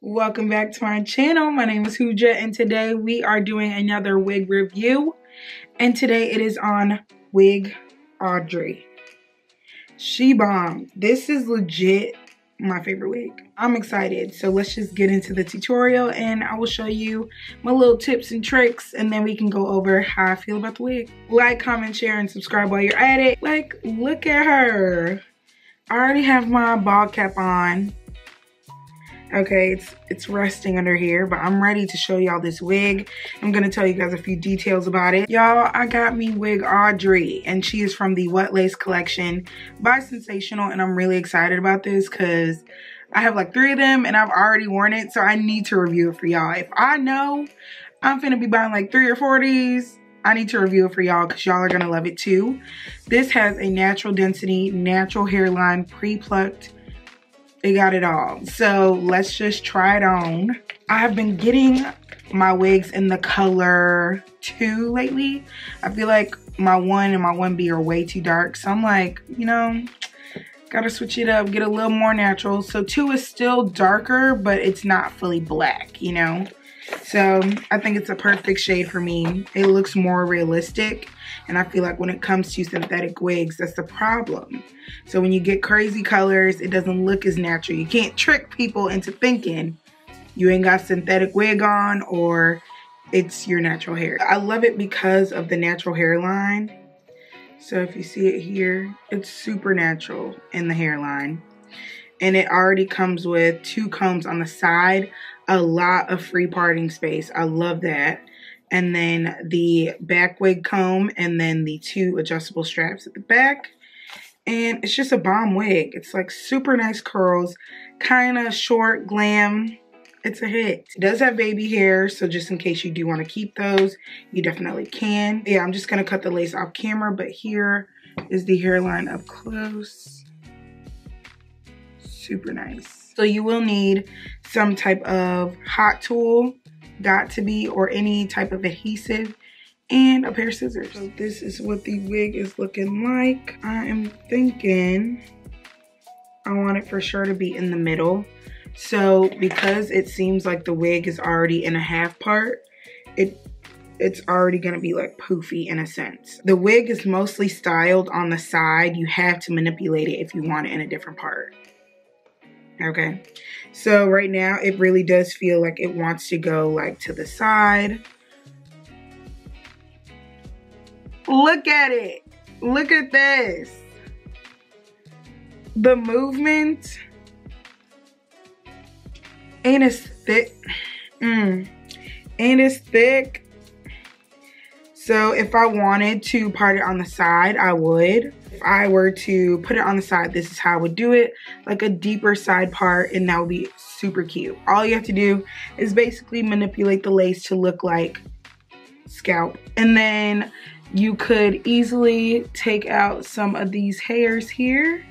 Welcome back to my channel. My name is Hooja and today we are doing another wig review. And today it is on WIG AUDRY. She bombed. This is legit my favorite wig. I'm excited. So let's just get into the tutorial and I will show you my little tips and tricks and then we can go over how I feel about the wig. Like, comment, share, and subscribe while you're at it. Like, look at her. I already have my ball cap on. Okay, it's resting under here, but I'm ready to show y'all this wig. I'm gonna tell you guys a few details about it. Y'all, I got me WIG AUDRY, and she is from the Wet Lace collection by Sensationnel, and I'm really excited about this because I have like 3 of them, and I've already worn it, so I need to review it for y'all. If I know I'm finna be buying like 3 or 4 of these, I need to review it for y'all because y'all are gonna love it too. This has a natural density, natural hairline, pre-plucked. It got it all. So let's just try it on. I have been getting my wigs in the color 2 lately. I feel like my 1 and my 1B are way too dark. So I'm like, you know, gotta switch it up, get a little more natural. So 2 is still darker, but it's not fully black, you know? So I think it's a perfect shade for me. It looks more realistic. And I feel like when it comes to synthetic wigs, that's the problem. So when you get crazy colors, it doesn't look as natural. You can't trick people into thinking you ain't got synthetic wig on or it's your natural hair. I love it because of the natural hairline. So if you see it here, it's super natural in the hairline. And it already comes with 2 combs on the side, a lot of free parting space. I love that. And then the back wig comb and then the 2 adjustable straps at the back. And it's just a bomb wig. It's like super nice curls, kind of short, glam. It's a hit. It does have baby hair, so just in case you do want to keep those, you definitely can. Yeah, I'm just going to cut the lace off camera, but here is the hairline up close. Super nice. So you will need some type of hot tool, got to be, or any type of adhesive, and a pair of scissors. So this is what the wig is looking like. I am thinking I want it for sure to be in the middle. So because it seems like the wig is already in a half part, it's already gonna be like poofy in a sense. The wig is mostly styled on the side. You have to manipulate it if you want it in a different part. Okay, so right now it really does feel like it wants to go like to the side. Look at it. Look at this. The movement. And it's thick. And it's thick. So if I wanted to part it on the side, I would. If I were to put it on the side, this is how I would do it. Like a deeper side part, and that would be super cute. All you have to do is basically manipulate the lace to look like scalp. And then you could easily take out some of these hairs here.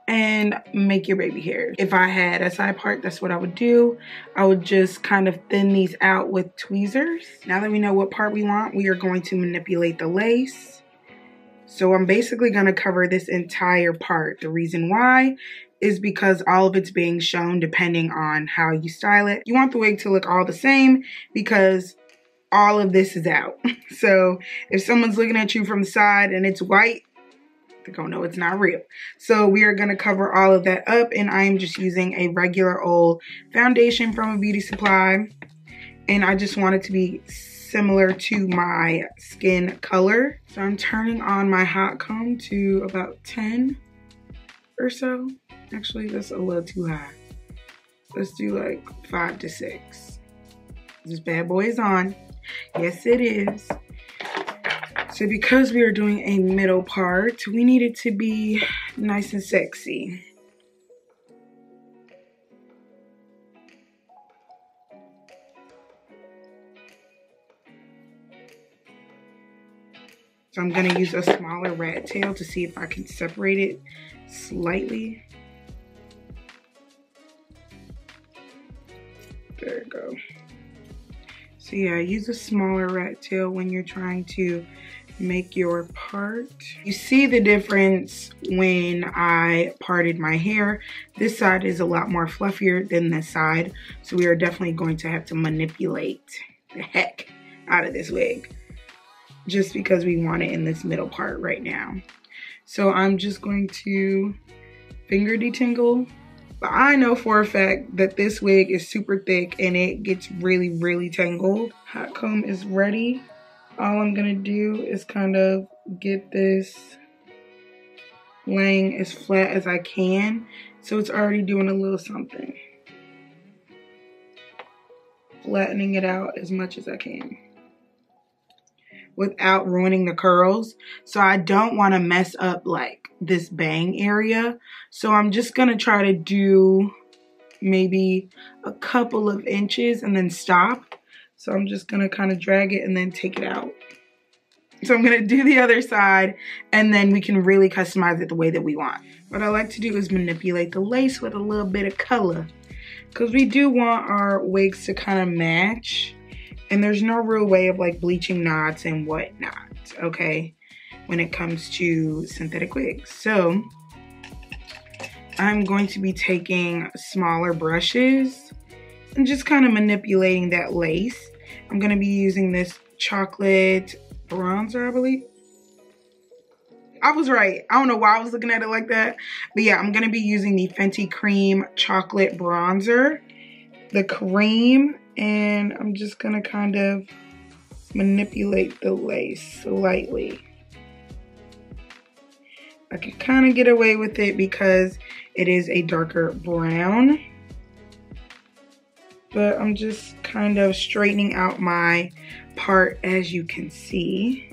And make your baby hair. If I had a side part, that's what I would do. I would just kind of thin these out with tweezers. Now that we know what part we want, we are going to manipulate the lace. So I'm basically going to cover this entire part. The reason why is because all of it's being shown depending on how you style it. You want the wig to look all the same because all of this is out. So if someone's looking at you from the side and it's white, they're gonna know it's not real. So we are gonna cover all of that up, and I am just using a regular old foundation from a beauty supply, and I just want it to be similar to my skin color. So I'm turning on my hot comb to about 10 or so. Actually, that's a little too high. Let's do like 5 to 6. This bad boy is on. Yes, it is. So because we are doing a middle part, we need it to be nice and sexy. So I'm gonna use a smaller rat tail to see if I can separate it slightly. There we go. So yeah, use a smaller rat tail when you're trying to make your part. You see the difference when I parted my hair. This side is a lot more fluffier than this side, so we are definitely going to have to manipulate the heck out of this wig just because we want it in this middle part right now. So I'm just going to finger detangle. But I know for a fact that this wig is super thick and it gets really tangled. Hot comb is ready. All I'm gonna do is kind of get this laying as flat as I can. So it's already doing a little something. Flattening it out as much as I can without ruining the curls. So I don't wanna mess up like this bang area. So I'm just gonna try to do maybe a couple of inches and then stop. So I'm just gonna kind of drag it and then take it out. So I'm gonna do the other side and then we can really customize it the way that we want. What I like to do is manipulate the lace with a little bit of color because we do want our wigs to kind of match, and there's no real way of like bleaching knots and whatnot, okay, when it comes to synthetic wigs. So I'm going to be taking smaller brushes and just kind of manipulating that lace. I'm gonna be using this chocolate bronzer, I believe. I was right. I don't know why I was looking at it like that. But yeah, I'm gonna be using the Fenty Cream Chocolate Bronzer, the cream, and I'm just gonna kind of manipulate the lace slightly. I can kind of get away with it because it is a darker brown. But I'm just kind of straightening out my part, as you can see.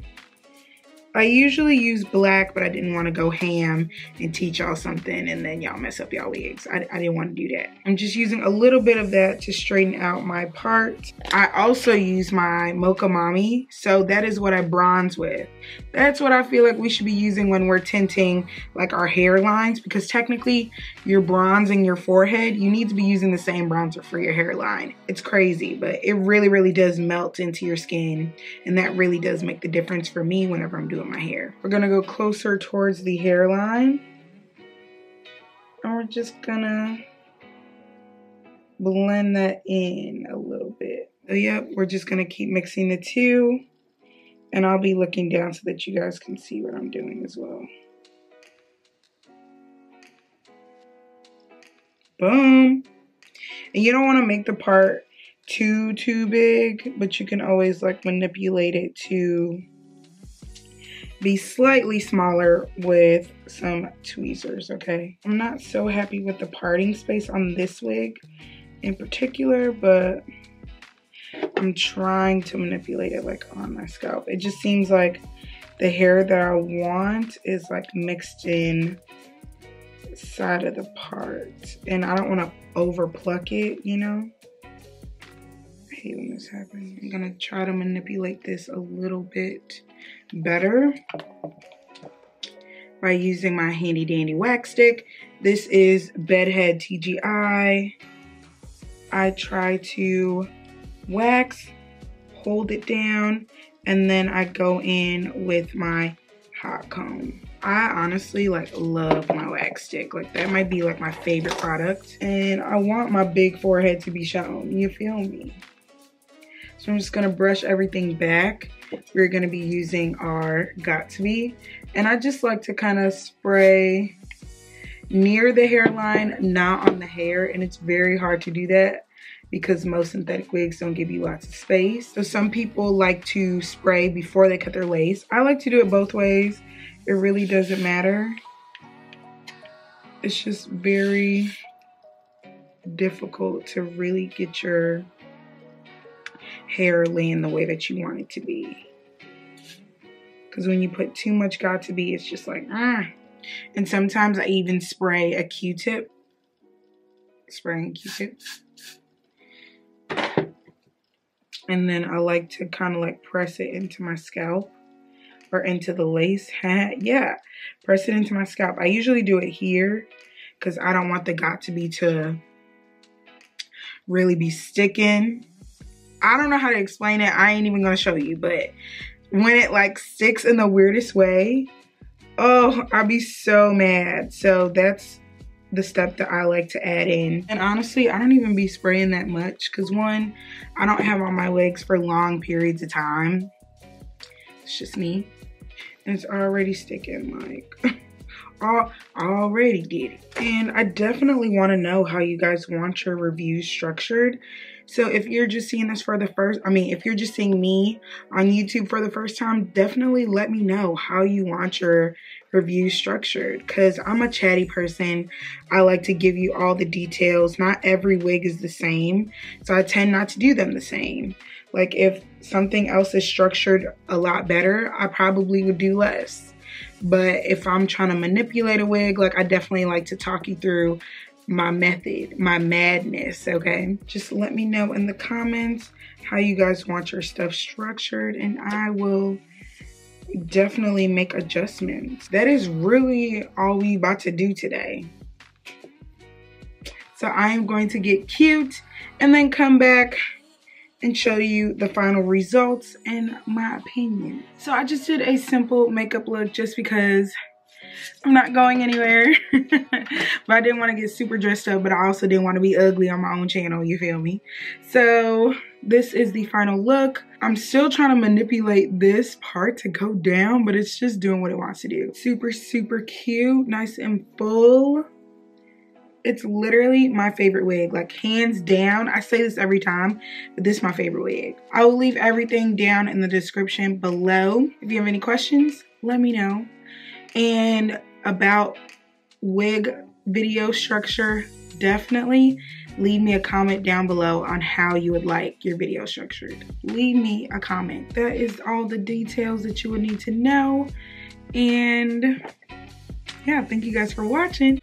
I usually use black, but I didn't want to go ham and teach y'all something and then y'all mess up y'all wigs. I didn't want to do that. I'm just using a little bit of that to straighten out my part. I also use my Mocha Mami, so that is what I bronze with. That's what I feel like we should be using when we're tinting like our hairlines, because technically you're bronzing your forehead. You need to be using the same bronzer for your hairline. It's crazy, but it really does melt into your skin, and that really does make the difference for me whenever I'm doing my hair. We're gonna go closer towards the hairline, and we're just gonna blend that in a little bit. So yep, we're just gonna keep mixing the two, and I'll be looking down so that you guys can see what I'm doing as well. Boom. And you don't want to make the part too big, but you can always like manipulate it to be slightly smaller with some tweezers, okay? I'm not so happy with the parting space on this wig in particular, but I'm trying to manipulate it like on my scalp. It just seems like the hair that I want is like mixed in side of the part, and I don't want to over pluck it, you know? I hate when this happens. I'm gonna try to manipulate this a little bit better by using my handy dandy wax stick. This is Bedhead TGI. I try to wax, hold it down, and then I go in with my hot comb. I honestly like love my wax stick. Like that might be like my favorite product, and I want my big forehead to be shown, you feel me? So I'm just gonna brush everything back. We're gonna be using our Got To Be, and I just like to kind of spray near the hairline, not on the hair, and it's very hard to do that because most synthetic wigs don't give you lots of space. So some people like to spray before they cut their lace. I like to do it both ways. It really doesn't matter. It's just very difficult to really get your hair laying the way that you want it to be. Because when you put too much Got To Be, it's just like, ah. And sometimes I even spray a Q-tip. Spraying Q-tip. And then I like to kind of like press it into my scalp. Or into the lace. Yeah, press it into my scalp. I usually do it here because I don't want the Got To Be to really be sticking. I don't know how to explain it. I ain't even gonna show you, but when it like sticks in the weirdest way, oh, I'd be so mad. So that's the step that I like to add in. And honestly, I don't even be spraying that much because one, I don't have on my wigs for long periods of time. It's just me. And it's already sticking, like, already did it. And I definitely want to know how you guys want your reviews structured. So if you're just seeing this for the first, if you're just seeing me on YouTube for the first time, definitely let me know how you want your review structured, because I'm a chatty person. I like to give you all the details. Not every wig is the same, so I tend not to do them the same. Like if something else is structured a lot better, I probably would do less. But if I'm trying to manipulate a wig, like I definitely like to talk you through my method, my madness, okay? Just let me know in the comments how you guys want your stuff structured, and I will definitely make adjustments. That is really all we about to do today. So I am going to get cute and then come back and show you the final results and my opinion. So I just did a simple makeup look just because I'm not going anywhere. But I didn't want to get super dressed up, but I also didn't want to be ugly on my own channel, you feel me? So this is the final look. I'm still trying to manipulate this part to go down, but it's just doing what it wants to do. Super, super cute, nice and full. It's literally my favorite wig, like hands down. I say this every time, but this is my favorite wig. I will leave everything down in the description below. If you have any questions, let me know. And about wig video structure, definitely leave me a comment down below on how you would like your video structured. Leave me a comment. That is all the details that you would need to know. And yeah, thank you guys for watching.